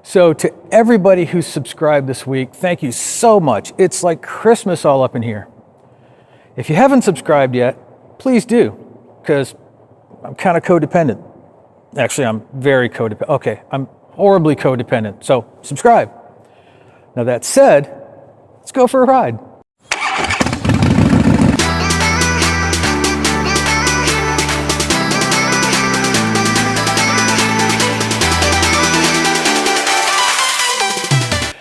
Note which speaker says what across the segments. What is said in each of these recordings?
Speaker 1: So to everybody who's subscribed this week, thank you so much. It's like Christmas all up in here. If you haven't subscribed yet, please do, because I'm kind of codependent. Actually, I'm very codependent. Okay, I'm horribly codependent, so subscribe. Now that said, let's go for a ride.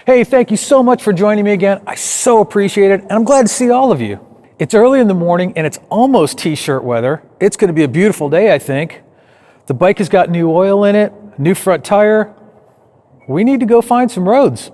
Speaker 1: Hey, thank you so much for joining me again. I so appreciate it, and I'm glad to see all of you. It's early in the morning, and it's almost t-shirt weather. It's gonna be a beautiful day, I think. The bike has got new oil in it, new front tire. We need to go find some roads.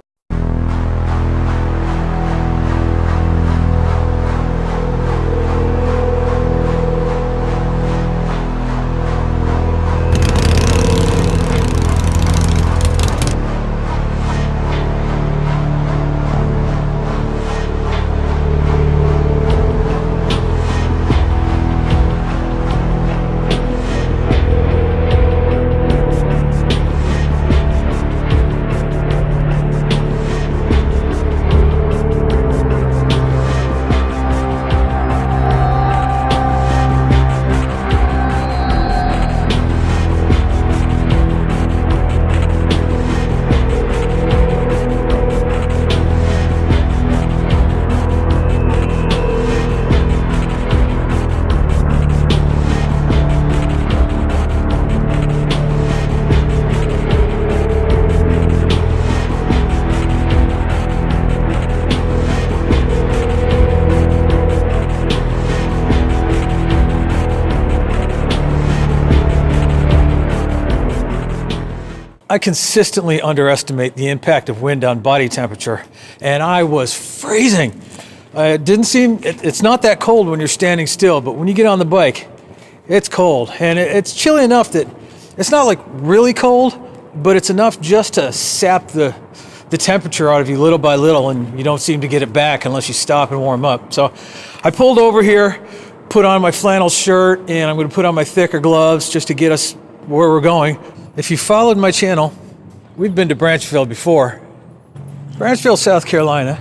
Speaker 1: I consistently underestimate the impact of wind on body temperature, and I was freezing. It's not that cold when you're standing still, but when you get on the bike, it's cold. And it's chilly enough that it's not like really cold, but it's enough just to sap the temperature out of you little by little, and you don't seem to get it back unless you stop and warm up. So I pulled over here, put on my flannel shirt, and I'm gonna put on my thicker gloves just to get us where we're going. If you followed my channel, we've been to Branchville before. Branchville, South Carolina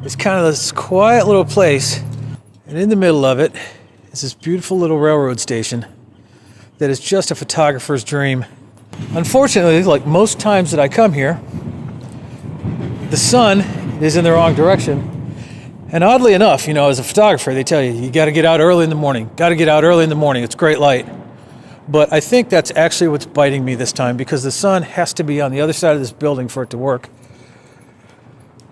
Speaker 1: is kind of this quiet little place, and in the middle of it is this beautiful little railroad station that is just a photographer's dream. Unfortunately, like most times that I come here, the sun is in the wrong direction. And oddly enough, you know, as a photographer, they tell you, you gotta get out early in the morning, it's great light. But I think that's actually what's biting me this time, because the sun has to be on the other side of this building for it to work.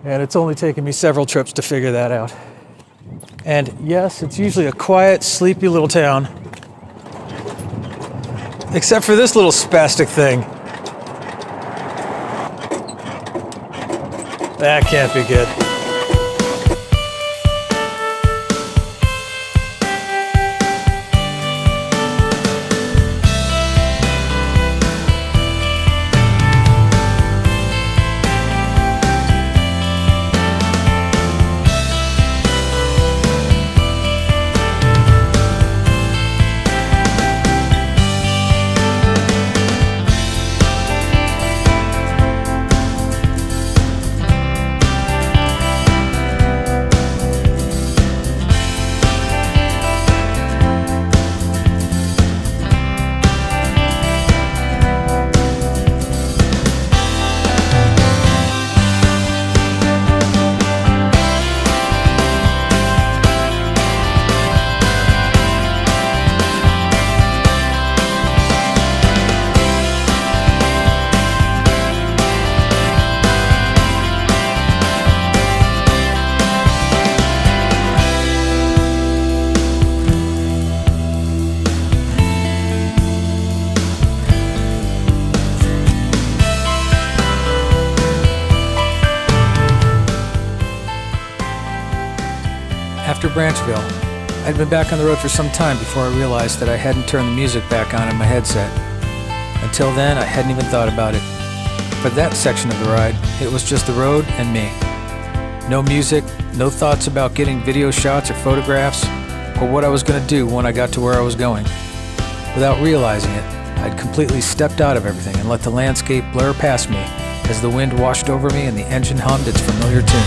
Speaker 1: And it's only taken me several trips to figure that out. And yes, it's usually a quiet, sleepy little town. Except for this little spastic thing. That can't be good. After Branchville, I'd been back on the road for some time before I realized that I hadn't turned the music back on in my headset. Until then, I hadn't even thought about it. For that section of the ride, it was just the road and me. No music, no thoughts about getting video shots or photographs, or what I was going to do when I got to where I was going. Without realizing it, I'd completely stepped out of everything and let the landscape blur past me as the wind washed over me and the engine hummed its familiar tune.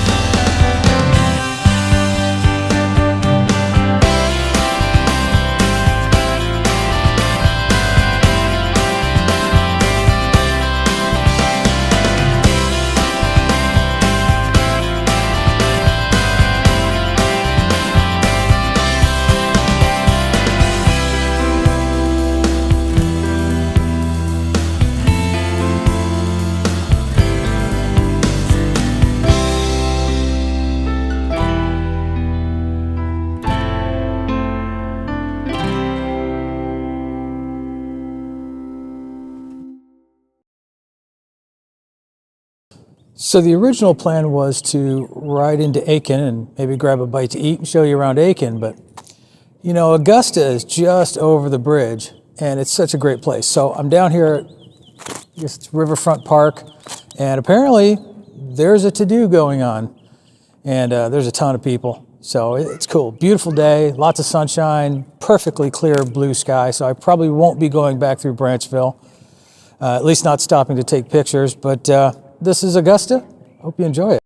Speaker 1: So the original plan was to ride into Aiken and maybe grab a bite to eat and show you around Aiken, but you know, Augusta is just over the bridge and it's such a great place. So I'm down here at, I guess it's Riverfront Park, and apparently there's a to-do going on, and there's a ton of people. So it's cool, beautiful day, lots of sunshine, perfectly clear blue sky. So I probably won't be going back through Branchville, at least not stopping to take pictures, but this is Augusta. Hope you enjoy it.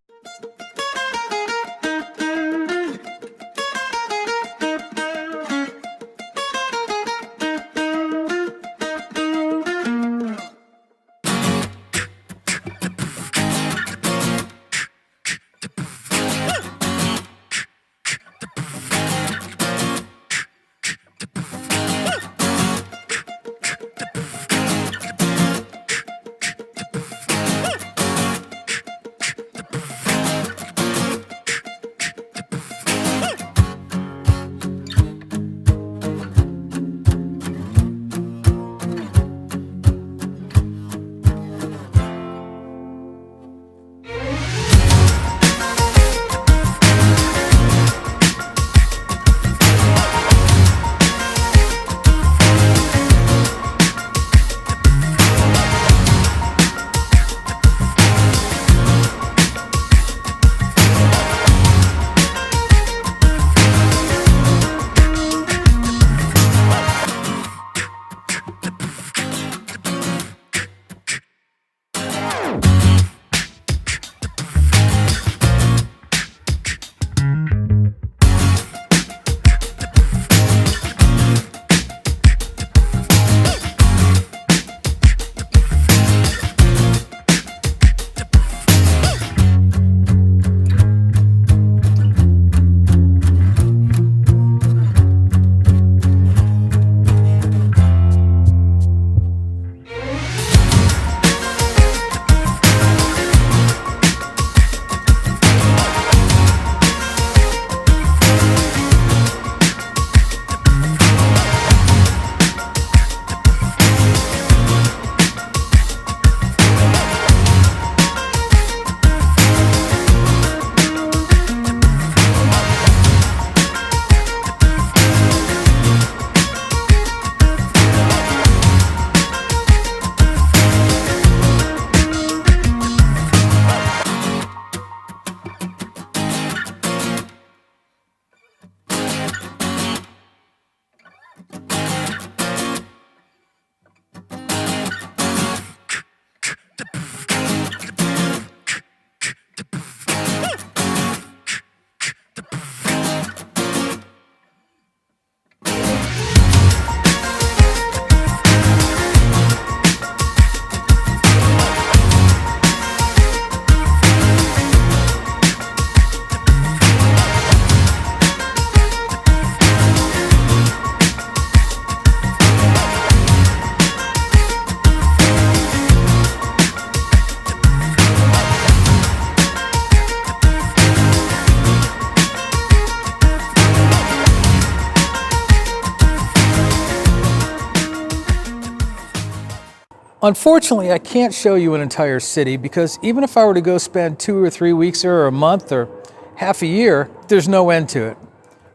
Speaker 1: Unfortunately, I can't show you an entire city because even if I were to go spend 2 or 3 weeks or a month or half a year, there's no end to it.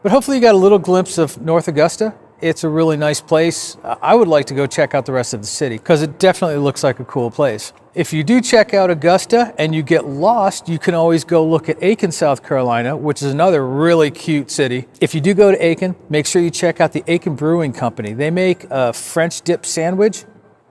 Speaker 1: But hopefully you got a little glimpse of North Augusta. It's a really nice place. I would like to go check out the rest of the city because it definitely looks like a cool place. If you do check out Augusta and you get lost, you can always go look at Aiken, South Carolina, which is another really cute city. If you do go to Aiken, make sure you check out the Aiken Brewing Company. They make a French dip sandwich.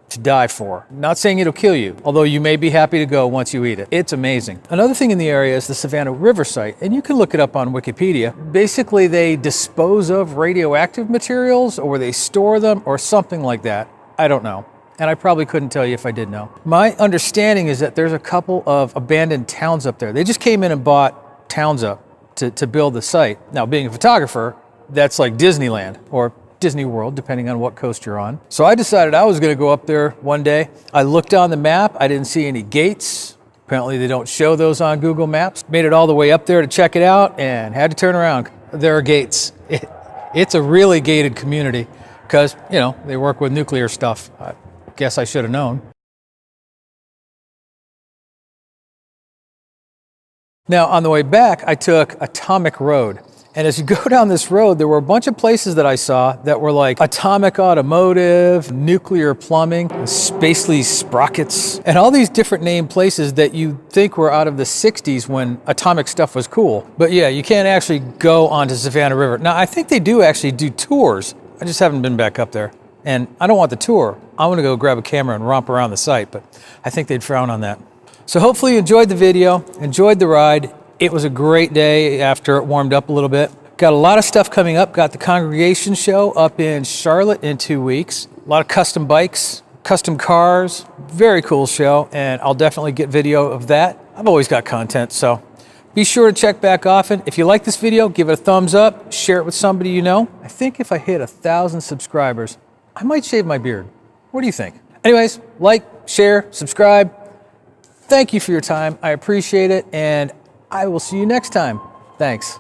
Speaker 1: to die for. Not saying it'll kill you, although you may be happy to go once you eat it. It's amazing. Another thing in the area is the Savannah River site, and you can look it up on Wikipedia. Basically, they dispose of radioactive materials, or they store them, or something like that. I don't know. And I probably couldn't tell you if I did know. My understanding is that there's a couple of abandoned towns up there. They just came in and bought towns up to build the site. Now, being a photographer, that's like Disneyland, or Disney World, depending on what coast you're on. So I decided I was gonna go up there one day. I looked on the map, I didn't see any gates. Apparently they don't show those on Google Maps. Made it all the way up there to check it out and had to turn around. There are gates. It's a really gated community because, you know, they work with nuclear stuff. I guess I should have known. Now on the way back, I took Atomic Road. And as you go down this road, there were a bunch of places that I saw that were like atomic automotive, nuclear plumbing, Spacely Sprockets, and all these different named places that you think were out of the 60s when atomic stuff was cool. But yeah, you can't actually go onto Savannah River. Now, I think they do actually do tours. I just haven't been back up there. And I don't want the tour. I want to go grab a camera and romp around the site, but I think they'd frown on that. So hopefully you enjoyed the video, enjoyed the ride. It was a great day after it warmed up a little bit. Got a lot of stuff coming up. Got the Congregation show up in Charlotte in 2 weeks. A lot of custom bikes, custom cars. Very cool show, and I'll definitely get video of that. I've always got content, so be sure to check back often. If you like this video, give it a thumbs up, share it with somebody you know. I think if I hit 1,000 subscribers, I might shave my beard. What do you think? Anyways, like, share, subscribe. Thank you for your time. I appreciate it, and I will see you next time. Thanks.